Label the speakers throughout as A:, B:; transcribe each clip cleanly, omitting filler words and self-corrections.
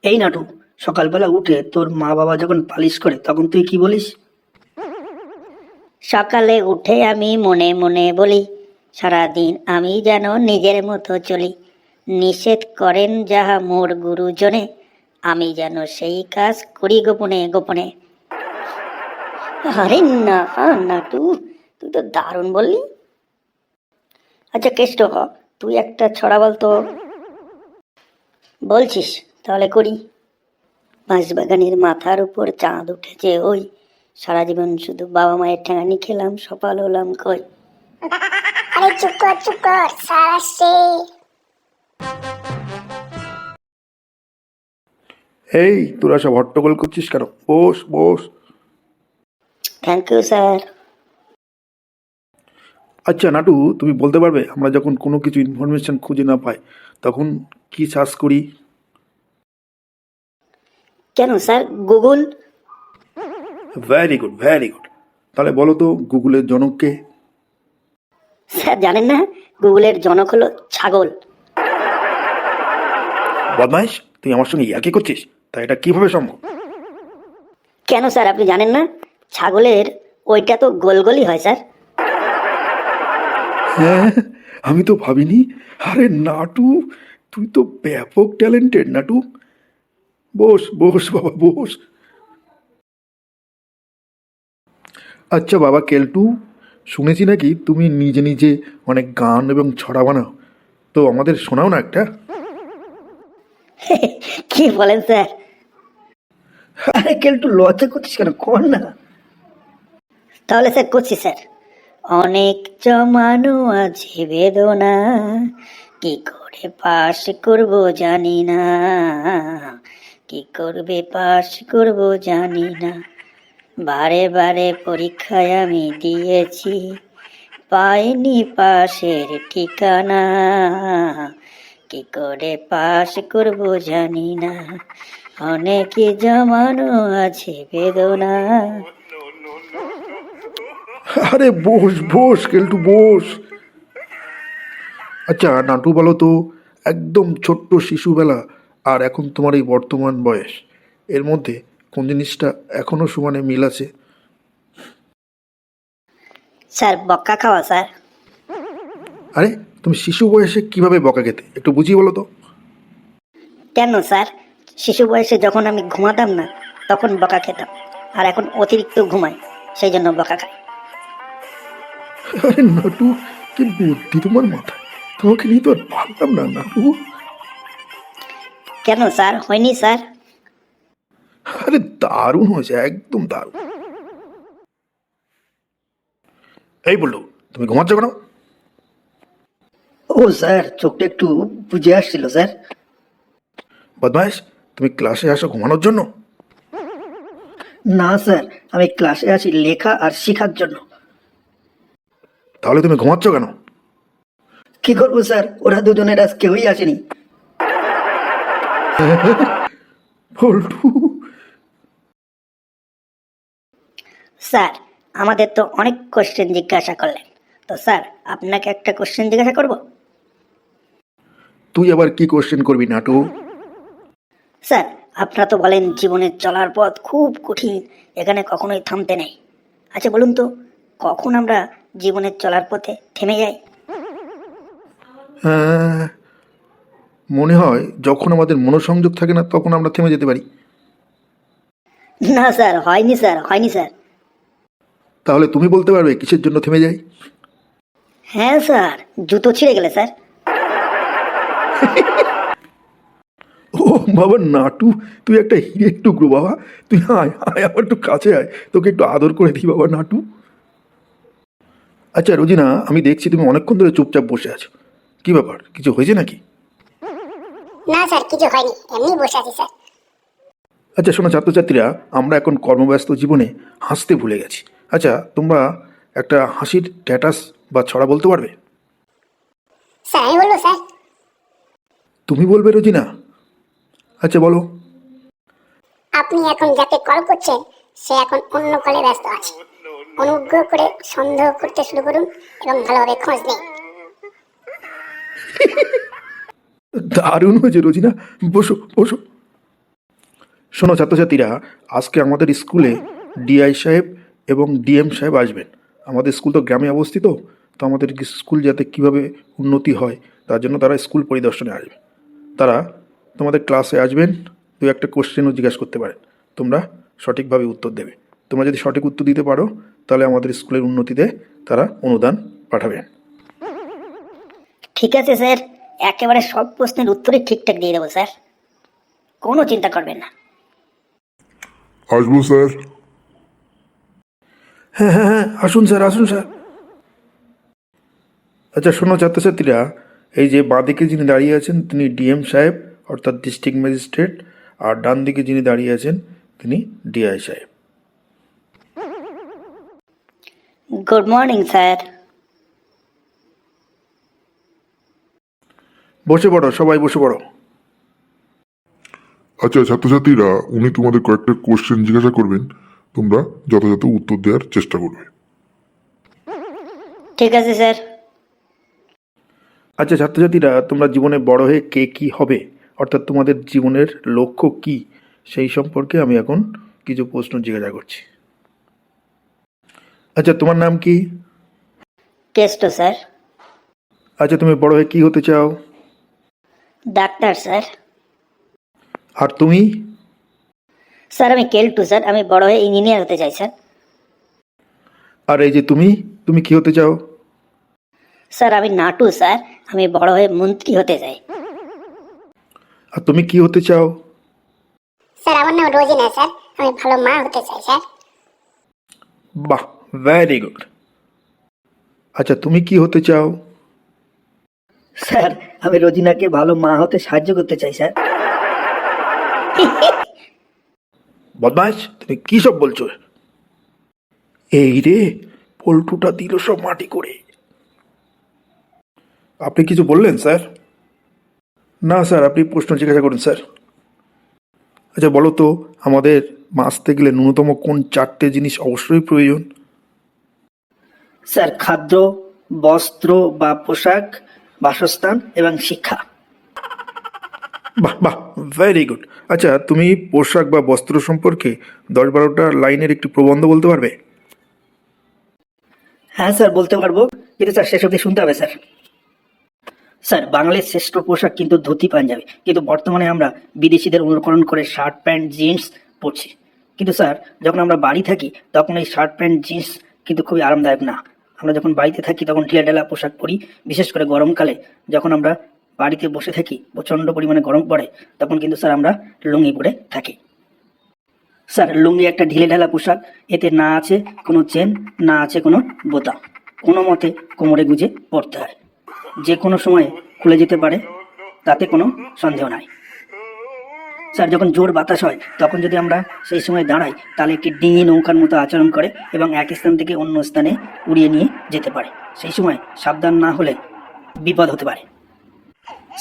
A: এই নাটু, সকালবেলা উঠে তোর মা বাবা যখন পালিশ করে তখন তুই কি বলিস?
B: সকালে উঠে আমি মনে মনে বলি, সারাদিন আমি যেন নিজের মতো চলি। নিষেধ করেন যাহা মোর গুরুজনে, আমি যেন সেই কাজ করি গোপনে গোপনে। আরে না, নাটু, তুই তো দারুণ বললি। আচ্ছা কেষ্ট, তুই একটা ছড়া বলতো। বলছিস, তাহলে করি। বাঁশবাগানের মাথার উপর চাঁদ উঠেছে ওই, সারা জীবন শুধু বাবা মায়ের ঠ্যাঙানি খেলাম, সফল হলাম কই।
C: আরে চুপ কর, স্যার আসছে।
D: এই তোরা সব হট্টগোল করছিস কেন? Boss boss.
B: Thank you sir.
D: আচ্ছা নাটু, তুমি বলতে পারবে আমরা যখন কোনো কিছু ইনফরমেশন খুঁজে না পাই তখন কি সার্চ করি?
B: কেন sir, Google.
D: Vary good, vary good. তাহলে বলো তো, গুগলের জনককে?
B: স্যার জানেন না, গুগলের জনক হলো ছাগল।
D: বদমাইশ, তুই আমার সঙ্গে ইয়ার্কি করছিস? তা এটা কিভাবে সম্ভব?
B: কেন স্যার, আপনি জানেন না? ছাগলের ওইটা তো গোল গোলই হয় স্যার।
D: হ্যাঁ, আমি তো ভাবিনি। আরে নাটু, তুই তো ব্যাপক ট্যালেন্টেড নাটু। বস বস বাবা, বস। আচ্ছা বাবা কেলটু, শুনেছি নাকি তুমি নিজে নিজে অনেক গান এবং ছড়া বানাও, তো আমাদের শোনাও না একটা।
B: কি বলেন স্যার?
A: আরে কেলটু, লজ্জা করছিস কেন? কর না।
B: তাহলে স্যার করছি স্যার। অনেক জমানো আছে বেদনা, কি করে পাশ করব জানি না, কি করবে পাশ করব জানি না। বারে বারে পরীক্ষায় আমি দিয়েছি, পাইনি পাশের ঠিকানা, কি করে পাশ করব জানি না, অনেক জমানো আছে বেদনা।
D: আরে বস বস কেলটু, বস। আচ্ছা নাটু, বলো তো, একদম ছোট্ট শিশুবেলা আর এখন তোমার এই বর্তমান বয়স, এর মধ্যে কোন জিনিসটা এখনো সমানে মিল আছে?
B: স্যার বক্কা খাওয়া স্যার।
D: আরে তুমি শিশু বয়সে কিভাবে বকা খেতে, একটু বুঝিয়ে বলো তো।
B: কেন স্যার, শিশু বয়সে যখন আমি ঘুমাতাম না তখন বকা খেতাম, আর এখন অতিরিক্ত ঘুমাই, সেই জন্য বকা খাই।
D: আরে নাটু, কি বুদ্ধি তোমার মাথায়! তোমাকে নিয়ে তো আর ভাবলাম না নাটু।
B: কেন স্যার, হয়নি স্যার?
D: আরে দারুণ হয়েছে, একদম দারুণ। এই বললো, তুমি ঘুমাচ্ছ কেন?
A: ও স্যার, চোখটা একটু বুঝে আসছিল স্যার।
D: বদমাইশ, তুমি ক্লাসে আসো ঘুমানোর জন্য?
A: না স্যার, আমি ক্লাসে আসি লেখা আর শেখার জন্য।
D: তাহলে তুমি ঘুমাচ্ছ কেন?
A: কি করবো স্যার, ওরা দুজনের আজ কেউই আসেনি।
D: বল্টু।
B: স্যার, আমাদের তো অনেক কোশ্চেন জিজ্ঞাসা করলেন, তো স্যার আপনাকে একটা কোশ্চেন জিজ্ঞাসা করব।
D: তুই আবার কি কোশ্চেন করবি নাটু?
B: স্যার, আপনারা তো বলেন জীবনের চলার পথ খুব কঠিন, এখানে কখনোই থামতে নেই। আচ্ছা বলুন তো, কখন আমরা জীবনের চলার পথে থেমে যাই?
D: হ্যাঁ, মনে হয় যখন আমাদের মনোসংযোগ থাকে না তখন আমরা থেমে যেতে পারি।
B: না স্যার, হয়নি স্যার, হয়নি স্যার।
D: তাহলে তুমি বলতে পারবে কিসের জন্য থেমে যাই?
B: হ্যাঁ স্যার, জুতো ছিঁড়ে গেলে স্যার।
D: ও বাবা নাটু, তুই একটা হিরের টুকরো বাবা। তুই আয় আয়, আমার একটু কাছে আয়, তোকে একটু আদর করে দিই বাবা নাটু। আচ্ছা রোজিনা, আমি দেখছি তুমি অনেকক্ষণ ধরে চুপচাপ বসে আছো, কি ব্যাপার, কিছু হয়েছে নাকি?
C: না স্যার, কিছু হয়নি, এমনি বসে আছি স্যার।
D: আচ্ছা শোনো ছাত্রছাত্রীরা, আমরা এখন কর্মব্যস্ত জীবনে হাসতে ভুলে গেছি। আচ্ছা তোমরা একটা হাসির স্ট্যাটাস বা ছড়া বলতে পারবে?
C: স্যার আমি বলবো স্যার।
D: তুমি বলবে রোজিনা? আচ্ছা বলো।
C: আপনি এখন যাকে কল করছেন সে এখন অন্য কলে ব্যস্ত আছে, অনুগ্রহ করে সন্দেহ করতে শুরু করুন এবং ভালোভাবে খোঁজ নিন।
D: দারুণ হয়েছে রোজিনা, বসো বসো। শোনো ছাত্রছাত্রীরা, আজকে আমাদের স্কুলে ডিআই সাহেব এবং ডিএম সাহেব আসবেন। আমাদের স্কুল তো গ্রামে অবস্থিত, তো আমাদের স্কুল যাতে কিভাবে উন্নতি হয় তার জন্য তারা স্কুল পরিদর্শনে আসবে। তারা তোমাদের ক্লাসে আসবেন, দু একটা কোশ্চেনও জিজ্ঞাসা করতে পারেন, তোমরা সঠিকভাবে উত্তর দেবে। তোমরা যদি সঠিক উত্তর দিতে পারো তাহলে আমাদের স্কুলের উন্নতিতে তারা অনুদান পাঠাবেন।
B: ঠিক আছে স্যার, একেবারে সব প্রশ্নের উত্তরই ঠিকঠাক দিয়ে দেবো স্যার, কোনো চিন্তা করবেন না।
E: আসবো স্যার।
D: হ্যাঁ হ্যাঁ হ্যাঁ, আসুন স্যার, আসুন স্যার। আচ্ছা শোনো ছাত্রছাত্রীরা, এই যে বাঁ দিকে যিনি দাঁড়িয়ে আছেন তিনি ডিএম সাহেব অর্থাৎ ডিস্ট্রিক্ট ম্যাজিস্ট্রেট, আর ডান দিকে যিনি দাঁড়িয়ে আছেন তিনি ডিআই সাহেব।
B: Good morning sir.
D: বসে পড়ো, সবাই বসে পড়ো।
E: আচ্ছা ছাত্রছাত্রীরা, উনি তোমাদের কয়েকটা কোশ্চেন জিজ্ঞাসা করবেন, তোমরা যথাযথ উত্তর দেওয়ার চেষ্টা করবে।
B: ঠিক আছে স্যার।
D: আচ্ছা ছাত্রছাত্রীরা, তোমরা জীবনে বড় হয়ে কে কি হবে অর্থাৎ তোমাদের জীবনের লক্ষ্য কি সেই সম্পর্কে আমি এখন কিছু প্রশ্ন জিজ্ঞাসা করছি। আচ্ছা তোমার নাম কি?
B: কেষ্ট স্যার।
D: আচ্ছা তুমি বড় হয়ে কি হতে চাও?
B: Doctor sir.
D: আর তুমি?
B: স্যার আমি কেলটু স্যার, আমি বড় হয়ে ইঞ্জিনিয়ার হতে চাই স্যার।
D: আর এই যে তুমি, তুমি কি হতে চাও?
B: স্যার আমি নাটু স্যার, আমি বড় হয়ে মন্ত্রী হতে চাই।
D: আর তুমি কি হতে চাও?
C: স্যার আমার নাম রোজিনা স্যার, আমি ভালো মা হতে চাই স্যার।
D: বাহ, ভেরি গুড। আচ্ছা তুমি কি হতে চাও?
A: স্যার আমি রোজিনাকে ভালো মা হতে সাহায্য করতে চাই স্যার।
D: বদমাস, তুমি কি সব বলছো? এই রে, পল্টুটা দিল সব মাটি করে। আপনি কিছু বললেন স্যার? না স্যার, আপনি প্রশ্ন জিজ্ঞাসা করুন স্যার। আচ্ছা বলো তো, আমাদের বাঁচতে গেলে ন্যূনতম কোন চারটে জিনিস অবশ্যই প্রয়োজন?
A: স্যার খাদ্য, বস্ত্র বা পোশাক, বাসস্থান এবং শিক্ষা।
D: বাহ বাহ, ভেরি গুড। আচ্ছা তুমি পোশাক বা বস্ত্র সম্পর্কে 10-12টা লাইনের একটি প্রবন্ধ বলতে পারবে?
A: হ্যাঁ স্যার বলতে পারবো, কিন্তু স্যার শেষ অবধি শুনতে হবে স্যার। স্যার বাঙালির শ্রেষ্ঠ পোশাক কিন্তু ধুতি পাঞ্জাবি, কিন্তু বর্তমানে আমরা বিদেশিদের অনুকরণ করে শার্ট প্যান্ট জিন্স পরছি। কিন্তু স্যার যখন আমরা বাড়ি থাকি তখন এই শার্ট প্যান্ট জিন্স কিন্তু খুবই আরামদায়ক না। আমরা যখন বাড়িতে থাকি তখন ঢিলেঢালা পোশাক পরি, বিশেষ করে গরমকালে যখন আমরা বাড়িতে বসে থাকি, প্রচণ্ড পরিমাণে গরম পড়ে, তখন কিন্তু স্যার আমরা লুঙ্গি পরে থাকি। স্যার লুঙ্গি একটা ঢিলেঢালা পোশাক, এতে না আছে কোনো চেন, না আছে কোনো বোতাম, কোনো মতে কোমরে গুজে পরতে হয়, যে কোনো সময়ে খুলে যেতে পারে, তাতে কোনো সন্দেহ নাই। স্যার যখন জোর বাতাস হয় তখন যদি আমরা সেই সময় দাঁড়াই তাহলে একটি ডিঙি নৌকার মতো আচরণ করে এবং এক স্থান থেকে অন্য স্থানে উড়িয়ে নিয়ে যেতে পারে। সেই সময় সাবধান না হলে বিপদ হতে পারে।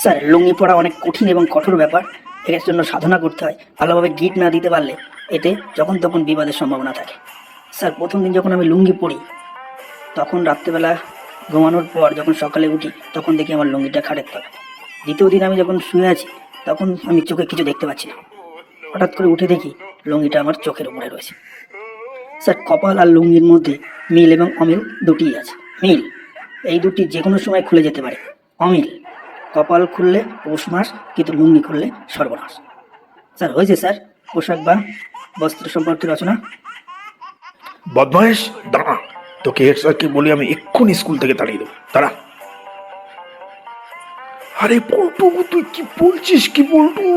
A: স্যার লুঙ্গি পরা অনেক কঠিন এবং কঠোর ব্যাপার, এর জন্য সাধনা করতে হয়। ভালোভাবে গিট না দিতে পারলে এতে যখন তখন বিপদের সম্ভাবনা থাকে। স্যার প্রথম দিন যখন আমি লুঙ্গি পরি তখন রাত্রেবেলা ঘুমানোর পর যখন সকালে উঠি তখন দেখি আমার লুঙ্গিটা খাটের তলায়। দ্বিতীয় দিন আমি যখন শুয়ে আছি তখন আমি চোখে কিছু দেখতে পাচ্ছি না, হঠাৎ করে উঠে দেখি লুঙ্গিটা আমার চোখের উপরে রয়েছে। স্যার কপাল আর লুঙ্গির মধ্যে মিল এবং অমিল দুটিই আছে। মিল, এই দুটি যে কোনো সময় খুলে যেতে পারে। অমিল, কপাল খুললে পৌষ মাস, কিন্তু লুঙ্গি খুললে সর্বনাশ। স্যার হয়েছে স্যার পোশাক বা বস্ত্র সম্পর্কে রচনা।
D: বদমাস দাঁড়া, তোকে হেড স্যারকে বলি আমি এক্ষুনি স্কুল থেকে তাড়িয়ে দেবো, দাঁড়া। আরে পল্টু, তুই কি বলছিস কি পল্টু?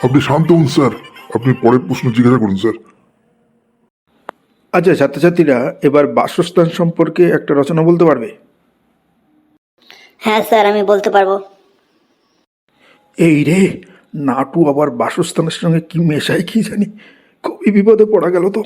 E: আপনি শান্ত হন স্যার, আপনি পরের প্রশ্ন জিজ্ঞাসা করুন স্যার।
D: আচ্ছা ছাত্রছাত্রীরা, এবার বাসস্থান সম্পর্কে একটা রচনা বলতে পারবে?
B: হ্যাঁ স্যার আমি বলতে পারবো।
D: এই রে, নাটু আবার বাসস্থানের সঙ্গে কি মেশাই কি জানি, খুবই বিপদে পড়া গেল তো।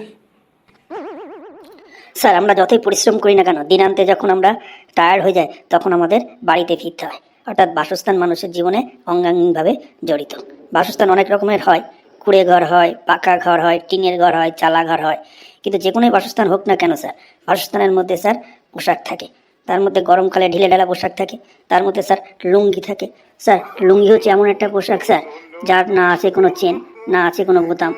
B: স্যার আমরা যতই পরিশ্রম করি না কেন, দিনান্তে যখন আমরা টায়ার্ড হয়ে যাই তখন আমাদের বাড়িতে ফিরতে হয়। অর্থাৎ বাসস্থান মানুষের জীবনে অঙ্গাঙ্গিভাবে জড়িত। বাসস্থান অনেক রকমের হয়, কুড়ে ঘর হয়, পাকা ঘর হয়, টিনের ঘর হয়, চালা ঘর হয়, কিন্তু যে কোনোই বাসস্থান হোক না কেন স্যার, বাসস্থানের মধ্যে স্যার পোশাক থাকে। তার মধ্যে গরমকালে ঢিলেঢালা পোশাক থাকে, তার মধ্যে স্যার লুঙ্গি থাকে। স্যার লুঙ্গি হচ্ছে এমন একটা পোশাক স্যার যার না আছে কোনো চেন, না আছে কোনো বোতাম,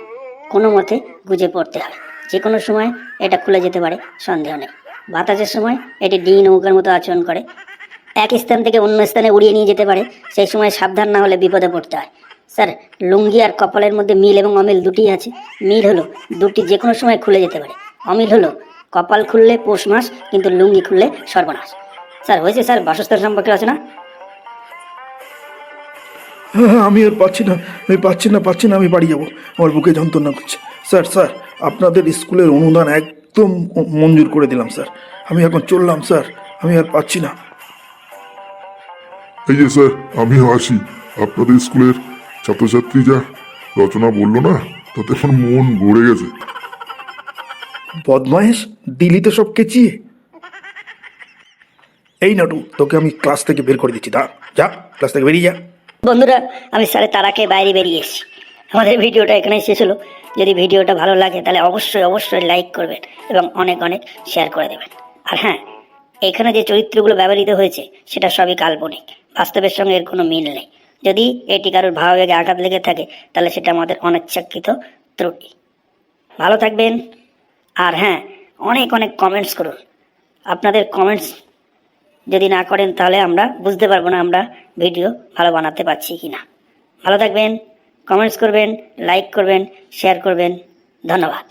B: কোনো মতে গুজে পড়তে হয়। যে কোনো সময় এটা খুলে যেতে পারে, সন্দেহ নেই। বাতাসের সময় এটি ডিঙি নৌকার মতো আচরণ করে, এক স্থান থেকে অন্য স্থানে উড়িয়ে নিয়ে যেতে পারে। সেই সময় সাবধান না হলে বিপদে পড়তে হয়। স্যার, লুঙ্গি আর কপালের মধ্যে মিল এবং অমিল দুটিই আছে। মিল হলো দুটি যে কোনো সময় খুলে যেতে পারে, অমিল হলো কপাল খুললে পৌষ মাস, কিন্তু লুঙ্গি খুললে সর্বনাশ। স্যার হয়েছে স্যার, বাসস্থান সম্পর্কে আছে না?
D: হ্যাঁ, আমি আর পাচ্ছি না, আমি বাড়ি যাবো, আমার বুকে যন্ত্রণা করছে। স্যার আপনাদের স্কুলের অনুদান একদম মঞ্জুর করে দিলাম স্যার, আমি এখন চললাম স্যার, আমি আর পাচ্ছি না।
E: এই যে স্যার, আমিও আসি। আপনাদের স্কুলের ছাত্রছাত্রী যা রচনা বললো না, তাতে এখন মন ভরে গেছে।
D: বদমায়েশ, দিলি তো সব কেচিয়ে। এই নাটু, তোকে আমি ক্লাস থেকে বের করে দিচ্ছি, যা ক্লাস থেকে বেরিয়ে যা।
B: বন্ধুরা, আমি স্যারের তারাকে বাইরে বেরিয়ে এসেছি। আমাদের ভিডিওটা এখানেই শেষ হলো। যদি ভিডিওটা ভালো লাগে তাহলে অবশ্যই লাইক করবেন এবং অনেক শেয়ার করে দেবেন। আর হ্যাঁ, এখানে যে চরিত্রগুলো ব্যবহৃত হয়েছে সেটা সবই কাল্পনিক, বাস্তবের সঙ্গে এর কোনো মিল নেই। যদি এটি কারোর ভাবাবেগে আঘাত লেগে থাকে তাহলে সেটা আমাদের অনিচ্ছাকৃত ত্রুটি। ভালো থাকবেন। আর হ্যাঁ, অনেক কমেন্টস করুন। আপনাদের কমেন্টস যদি না করেন তাহলে আমরা বুঝতে পারবো না আমরা ভিডিও ভালো বানাতে পারছি কিনা। ভালো থাকবেন, কমেন্টস করবেন, লাইক করবেন, শেয়ার করবেন। ধন্যবাদ।